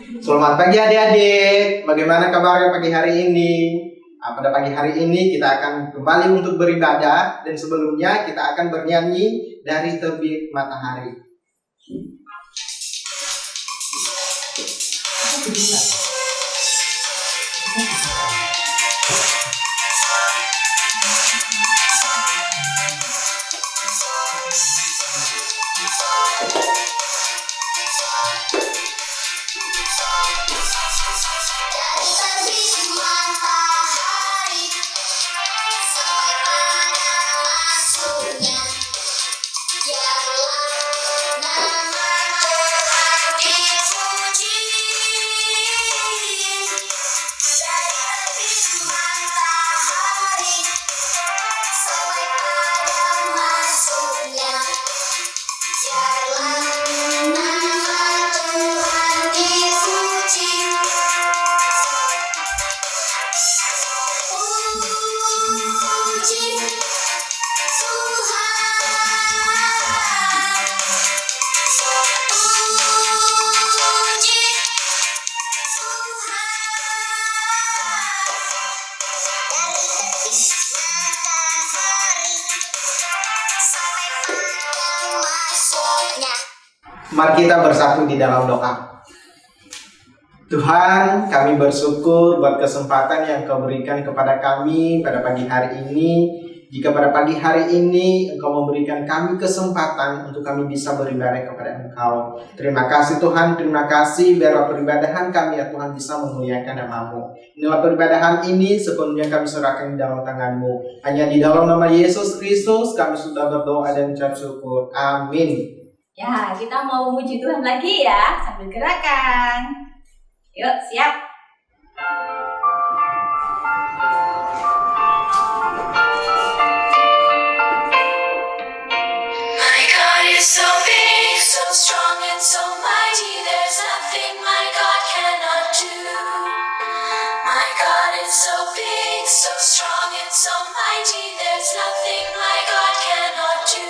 Selamat pagi adik-adik. Bagaimana kabarnya pagi hari ini? Pada pagi hari ini kita akan kembali untuk beribadah dan sebelumnya kita akan bernyanyi dari terbit matahari. Mari kita bersatu di dalam doa. Tuhan, kami bersyukur buat kesempatan yang Kau berikan kepada kami pada pagi hari ini. Jika pada pagi hari ini Engkau memberikan kami kesempatan untuk kami bisa beribadah kepada Engkau. Terima kasih Tuhan, terima kasih biarlah peribadahan kami ya Tuhan bisa memuliakan nama-Mu. Inilah peribadahan ini sepenuhnya kami serahkan di dalam tangan-Mu. Hanya di dalam nama Yesus Kristus kami sudah berdoa dan ucap syukur. Amin. Ya, kita mau memuji Tuhan lagi ya, sambil gerakan. Yuk, siap. My God is so big, so strong and so mighty, there's nothing my God cannot do. My God is so big, so strong and so mighty, there's nothing my God cannot do.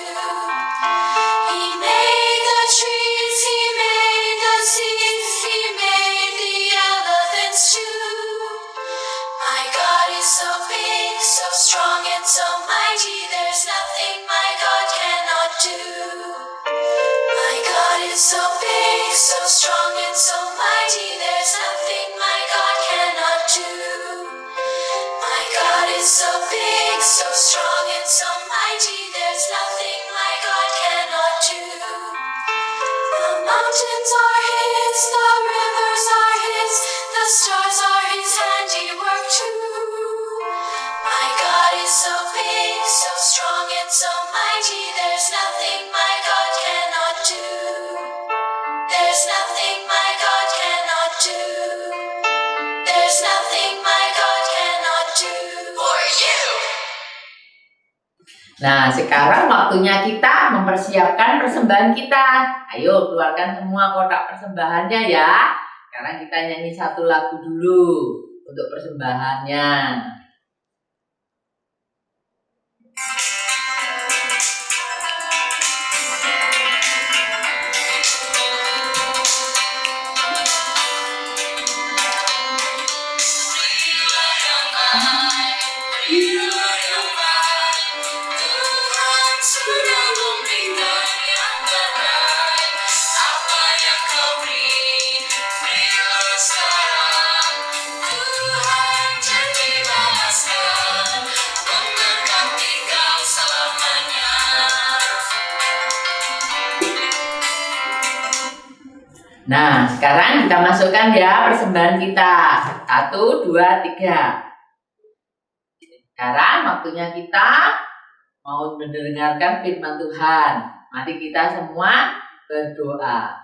He made the trees, He made the seas, He made the elephants too. My God is so big, so strong and so mighty, there's nothing my God cannot do. My God is so big, so strong and so mighty, there's nothing my God cannot do. My God is so big, so strong and so mighty, there's nothing my God cannot do. The mountains are His, the rivers are His, the stars are His handiwork too. My God is so big, so strong and so mighty, there's nothing my God cannot do. There's nothing my God cannot do. There's nothing my God cannot do for you. Nah, sekarang waktunya kita mempersiapkan persembahan kita. Ayo, keluarkan semua kotak persembahannya ya. Sekarang kita nyanyi satu lagu dulu untuk persembahannya. Tuhan sudah memberikan yang terbaik. Apa yang Kau berilah sekarang. Tuhan janji balaskan, memberkati kau selamanya. Nah, sekarang kita masukkan ya persembahan kita. 1, 2, 3. Sekarang waktunya kita mau mendengarkan firman Tuhan. Mari kita semua berdoa.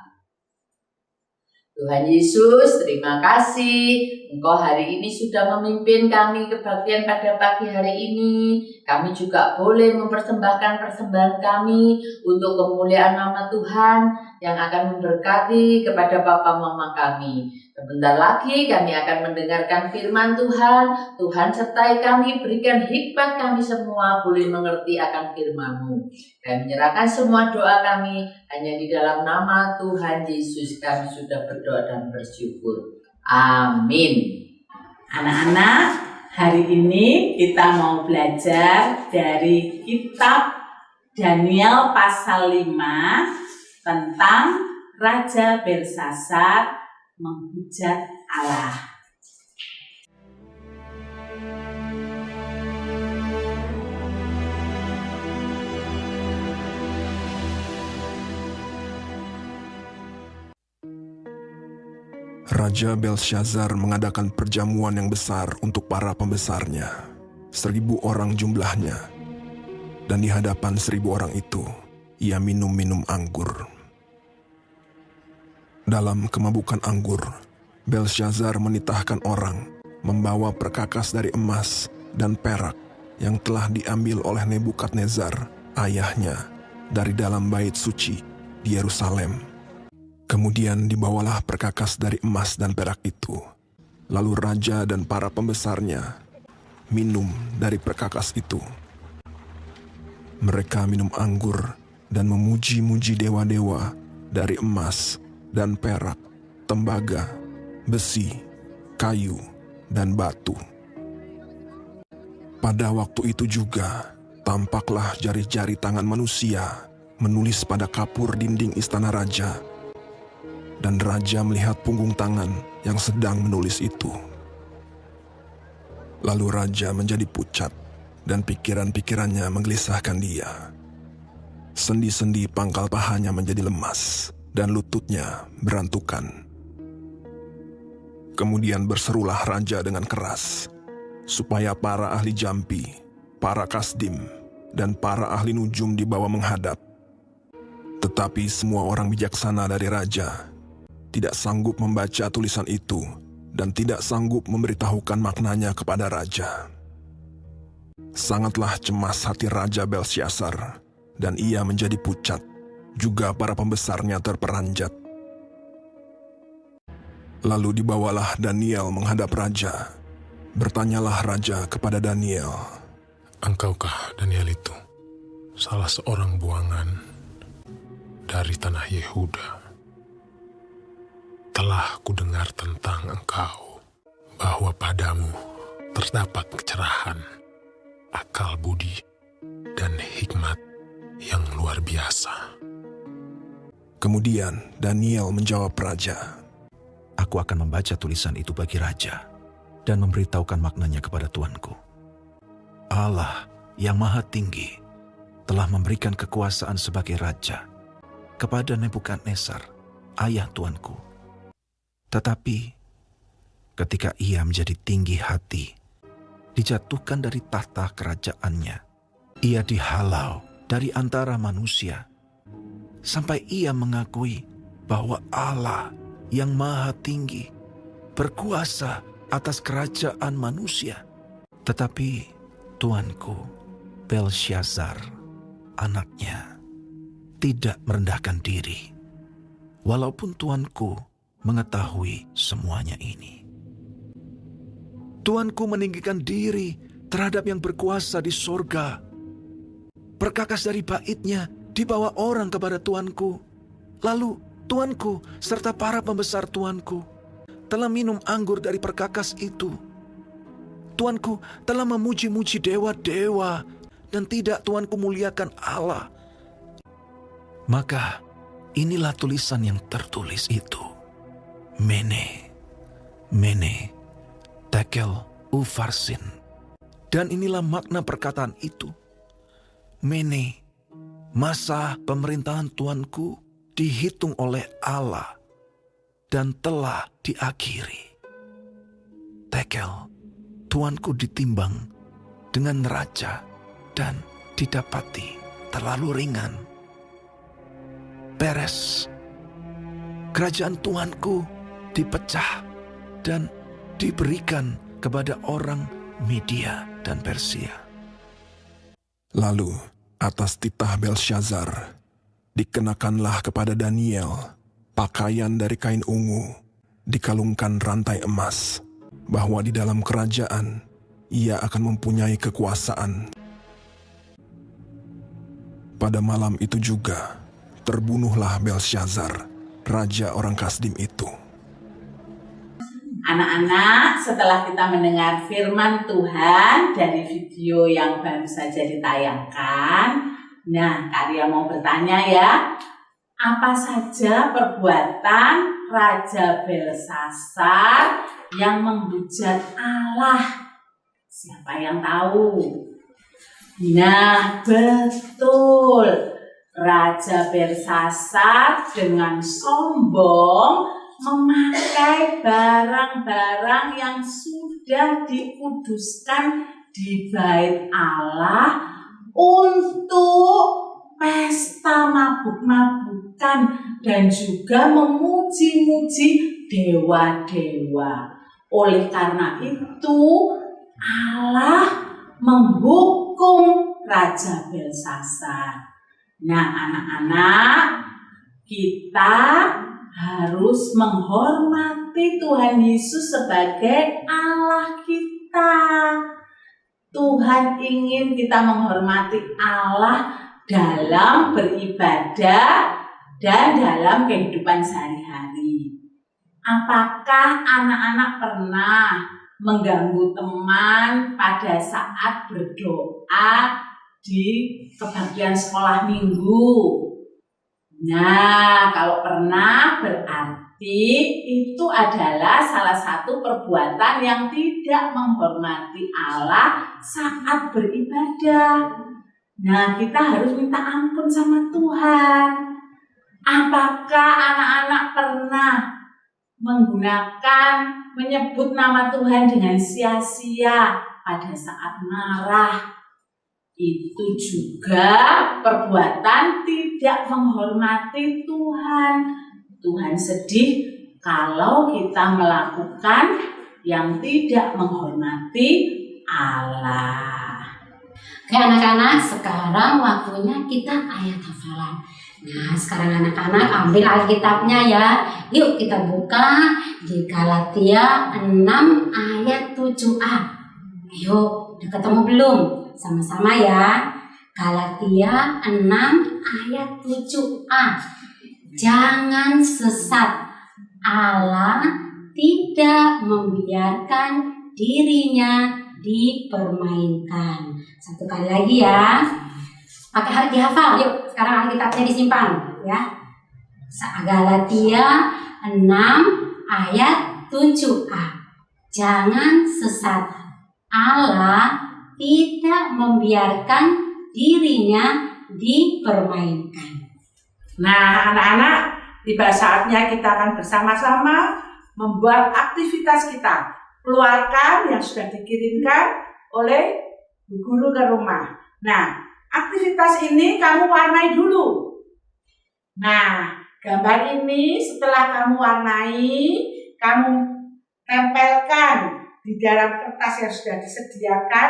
Tuhan Yesus, terima kasih Engkau hari ini sudah memimpin kami kebaktian pada pagi hari ini. Kami juga boleh mempersembahkan persembahan kami untuk kemuliaan nama Tuhan yang akan memberkati kepada Bapa Mama kami. Sebentar lagi kami akan mendengarkan firman Tuhan. Tuhan sertai kami, berikan hikmat kami semua boleh mengerti akan firman-Mu. Kami menyerahkan semua doa kami hanya di dalam nama Tuhan Yesus kami sudah berdoa dan bersyukur. Amin. Anak-anak, hari ini kita mau belajar dari kitab Daniel pasal 5 tentang Raja Belsasar menghujat Allah. Raja Belshazzar mengadakan perjamuan yang besar untuk para pembesarnya, 1.000 orang jumlahnya, dan di hadapan 1.000 orang itu, ia minum anggur. Dalam kemabukan anggur, Belshazzar menitahkan orang membawa perkakas dari emas dan perak yang telah diambil oleh Nebukadnezar, ayahnya, dari dalam bait suci di Yerusalem. Kemudian dibawalah perkakas dari emas dan perak itu. Lalu raja dan para pembesarnya minum dari perkakas itu. Mereka minum anggur dan memuji-muji dewa-dewa dari emas dan perak, tembaga, besi, kayu, dan batu. Pada waktu itu juga, tampaklah jari-jari tangan manusia menulis pada kapur dinding istana raja, dan raja melihat punggung tangan yang sedang menulis itu. Lalu raja menjadi pucat, dan pikiran-pikirannya menggelisahkan dia. Sendi-sendi pangkal pahanya menjadi lemas, dan lututnya berantukan. Kemudian berserulah raja dengan keras, supaya para ahli jampi, para kasdim, dan para ahli nujum dibawa menghadap. Tetapi semua orang bijaksana dari raja tidak sanggup membaca tulisan itu dan tidak sanggup memberitahukan maknanya kepada raja. Sangatlah cemas hati Raja Belshazzar, dan ia menjadi pucat. Juga para pembesarnya terperanjat. Lalu dibawalah Daniel menghadap raja. Bertanyalah raja kepada Daniel, "Engkaukah Daniel itu, salah seorang buangan dari tanah Yehuda? Telah kudengar tentang engkau, bahwa padamu terdapat kecerahan, akal budi, dan hikmat yang luar biasa." Kemudian Daniel menjawab raja, "Aku akan membaca tulisan itu bagi raja dan memberitahukan maknanya kepada tuanku. Allah yang Maha Tinggi telah memberikan kekuasaan sebagai raja kepada Nebukadnezar, ayah tuanku. Tetapi ketika ia menjadi tinggi hati, dijatuhkan dari tahta kerajaannya, ia dihalau dari antara manusia, sampai ia mengakui bahwa Allah yang Maha Tinggi berkuasa atas kerajaan manusia. Tetapi tuanku Belshazzar, anaknya, tidak merendahkan diri, walaupun tuanku mengetahui semuanya ini. Tuanku meninggikan diri terhadap yang berkuasa di sorga. Perkakas dari baitnya dibawa orang kepada tuanku. Lalu tuanku serta para pembesar tuanku telah minum anggur dari perkakas itu. Tuanku telah memuji-muji dewa-dewa dan tidak tuanku muliakan Allah. Maka inilah tulisan yang tertulis itu. Mene, Mene, Tekel, Ufarsin. Dan inilah makna perkataan itu. Mene, masa pemerintahan tuanku dihitung oleh Allah dan telah diakhiri. Tekel, tuanku ditimbang dengan neraca dan didapati terlalu ringan. Peres, kerajaan tuanku dipecah dan diberikan kepada orang Media dan Persia. Lalu atas titah Belshazzar dikenakanlah kepada Daniel pakaian dari kain ungu dikalungkan rantai emas, bahwa di dalam kerajaan ia akan mempunyai kekuasaan. Pada malam itu juga, terbunuhlah Belsyazar, raja orang Kasdim itu. Anak-anak, setelah kita mendengar firman Tuhan dari video yang baru saja ditayangkan, nah kalian mau bertanya ya, apa saja perbuatan Raja Belsasar yang menghujat Allah? Siapa yang tahu? Nah, betul. Raja Belsasar dengan sombong memakai barang-barang yang sudah dikuduskan di bait Allah untuk pesta mabuk-mabukan dan juga memuji-muji dewa-dewa. Oleh karena itu, Allah menghukum Raja Belsasar. Nah, anak-anak, kita harus menghormati Tuhan Yesus sebagai Allah kita. Tuhan ingin kita menghormati Allah dalam beribadah dan dalam kehidupan sehari-hari. Apakah anak-anak pernah mengganggu teman pada saat berdoa di kebaktian sekolah minggu? Nah, kalau pernah berarti itu adalah salah satu perbuatan yang tidak menghormati Allah saat beribadah. Nah, kita harus minta ampun sama Tuhan. Apakah anak-anak pernah menyebut nama Tuhan dengan sia-sia pada saat marah? Itu juga perbuatan tidak menghormati Tuhan. Tuhan sedih kalau kita melakukan yang tidak menghormati Allah. Oke anak-anak, sekarang waktunya kita ayat hafalan. Nah, sekarang anak-anak ambil Alkitabnya ya. Yuk kita buka di Galatia 6 ayat 7a. Ayo, udah ketemu belum? Sama-sama ya. Galatia 6 ayat 7a. Jangan sesat. Allah tidak membiarkan dirinya dipermainkan. Satu kali lagi ya. Pakai dihafal. Yuk, sekarang Alkitabnya disimpan ya. Galatia 6 ayat 7a. Jangan sesat. Allah tidak membiarkan dirinya dipermainkan. Nah, anak-anak, tiba saatnya kita akan bersama-sama membuat aktivitas kita. Keluarkan yang sudah dikirimkan oleh guru ke rumah. Nah, aktivitas ini kamu warnai dulu. Nah, gambar ini setelah kamu warnai, kamu tempelkan di dalam kertas yang sudah disediakan.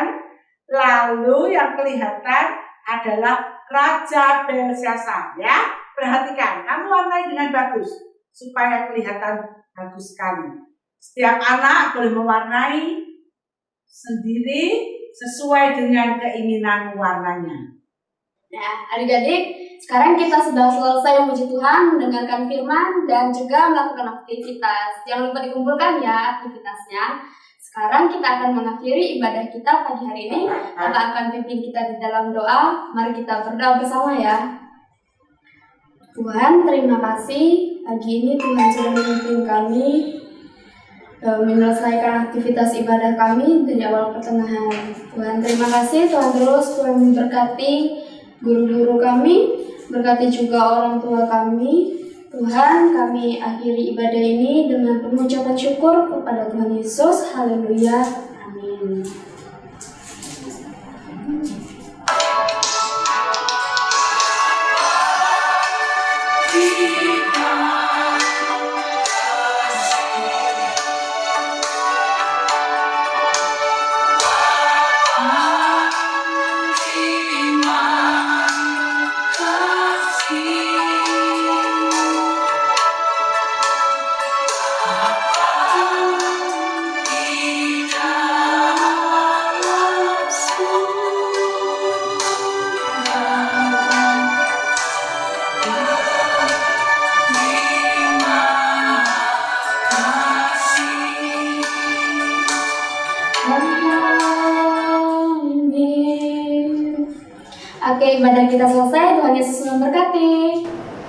Lalu yang kelihatan adalah Raja Belsasar ya. Perhatikan, kamu warnai dengan bagus supaya kelihatan bagus sekali. Setiap anak boleh mewarnai sendiri sesuai dengan keinginan warnanya. Nah, adik-adik, sekarang kita sudah selesai memuji Tuhan, mendengarkan firman, dan juga melakukan aktivitas. Jangan lupa dikumpulkan ya aktivitasnya. Sekarang kita akan mengakhiri ibadah kita pagi hari ini. Allah akan pimpin kita di dalam doa. Mari kita berdoa bersama ya. Tuhan, terima kasih pagi ini Tuhan sudah memimpin kami menyelesaikan aktivitas ibadah kami dari awal pertengahan. Tuhan, terima kasih. Tuhan terus Tuhan memberkati guru-guru kami, berkati juga orang tua kami. Tuhan, kami akhiri ibadah ini dengan pengucapan syukur kepada Tuhan Yesus. Haleluya. Amin. Oke, ibadah kita selesai. Tuhan Yesus memberkati.